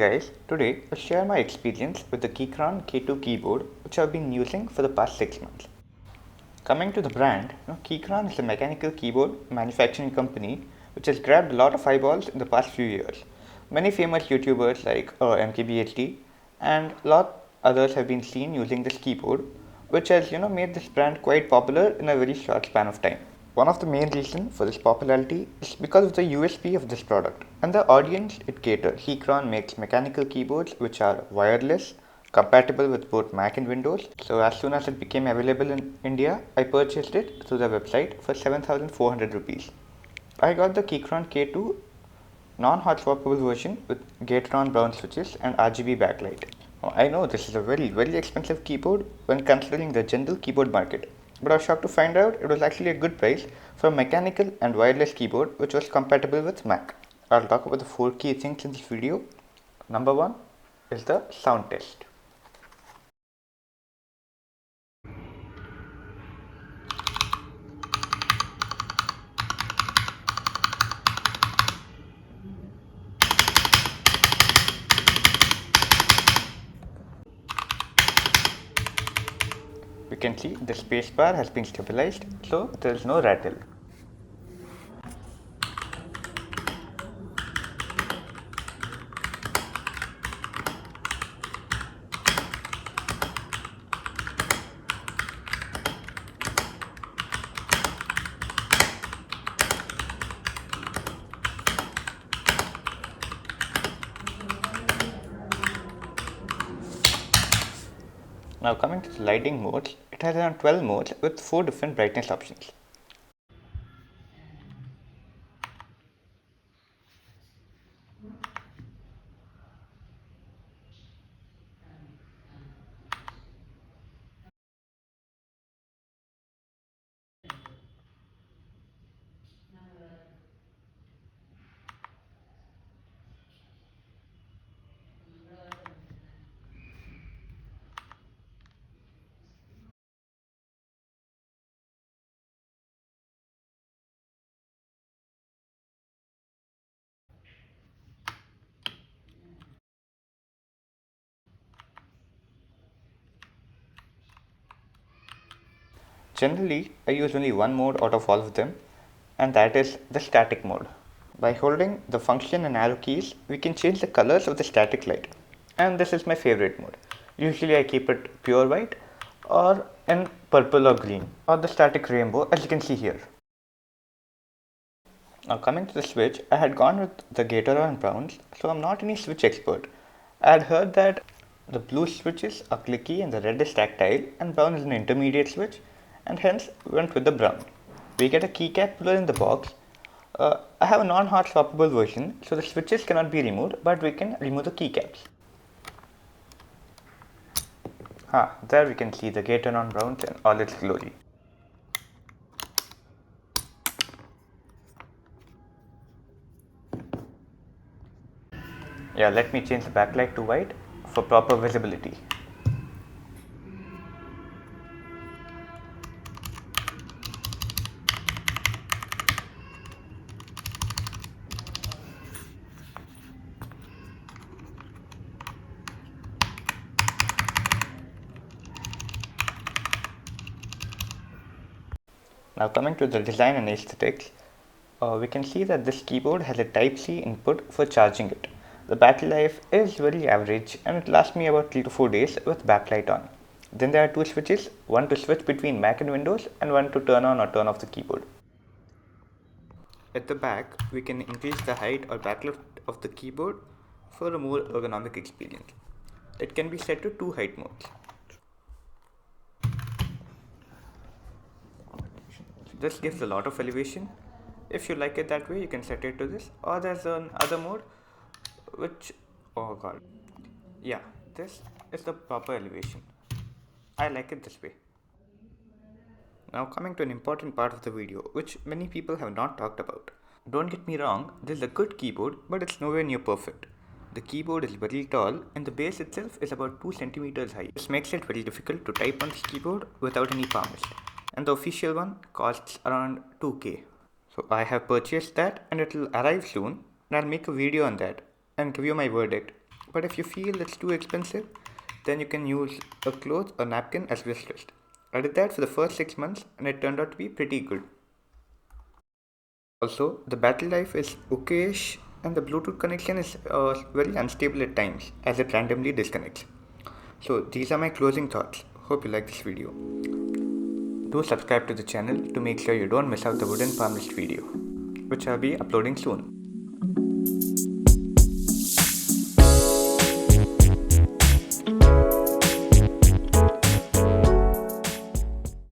guys, today I'll share my experience with the Keychron K2 keyboard which I've been using for the past 6 months. Coming to the brand, Keychron is a mechanical keyboard manufacturing company which has grabbed a lot of eyeballs in the past few years. Many famous YouTubers like MKBHD and a lot others have been seen using this keyboard, which has made this brand quite popular in a very short span of time. One of the main reasons for this popularity is because of the USP of this product and the audience it caters. Keychron makes mechanical keyboards which are wireless, compatible with both Mac and Windows. So as soon as it became available in India, I purchased it through the website for 7,400 rupees. I got the Keychron K2 non-hot swappable version with gateron brown switches and RGB backlight. I know this is a very expensive keyboard when considering the general keyboard market, but I was shocked to find out it was actually a good price for a mechanical and wireless keyboard which was compatible with Mac. I'll talk about the 4 key things in this video. Number 1 is the sound test. You can see the spacebar has been stabilized, so there is no rattle. Now coming to the lighting modes, it has around 12 modes with 4 different brightness options. Generally, I use only one mode out of all of them, and that is the static mode. By holding the function and arrow keys, we can change the colors of the static light, and this is my favorite mode. Usually I keep it pure white or in purple or green or the static rainbow as you can see here. Now coming to the switch, I had gone with the gateron browns, so I'm not any switch expert. I had heard that the blue switches are clicky and the red is tactile and brown is an intermediate switch, and hence went with the brown. We get a keycap puller in the box. I have a non-hot swappable version, so the switches cannot be removed, but we can remove the keycaps. There we can see the gateron browns in all its glory. Yeah, let me change the backlight to white for proper visibility. Now coming to the design and aesthetics, we can see that this keyboard has a Type-C input for charging it. The battery life is very average and it lasts me about 3 to 4 days with backlight on. Then there are 2 switches, one to switch between Mac and Windows and one to turn on or turn off the keyboard. At the back, we can increase the height or backlift of the keyboard for a more ergonomic experience. It can be set to 2 height modes. This gives a lot of elevation. If you like it that way, you can set it to this, or there's another mode which, oh god, yeah, this is the proper elevation. I like it this way. Now coming to an important part of the video which many people have not talked about. Don't get me wrong, this is a good keyboard, but it's nowhere near perfect. The keyboard is very tall and the base itself is about 2 centimeters high. This makes it very difficult to type on this keyboard without any palm rest. And the official one costs around 2k. So I have purchased that and it will arrive soon and I'll make a video on that and give you my verdict. But if you feel it's too expensive, then you can use a cloth or napkin as wish list. I did that for the first 6 months and it turned out to be pretty good. Also, the battery life is okayish and the Bluetooth connection is very unstable at times as it randomly disconnects. So these are my closing thoughts. Hope you like this video. Do subscribe to the channel to make sure you don't miss out the wooden palm list video, which I'll be uploading soon.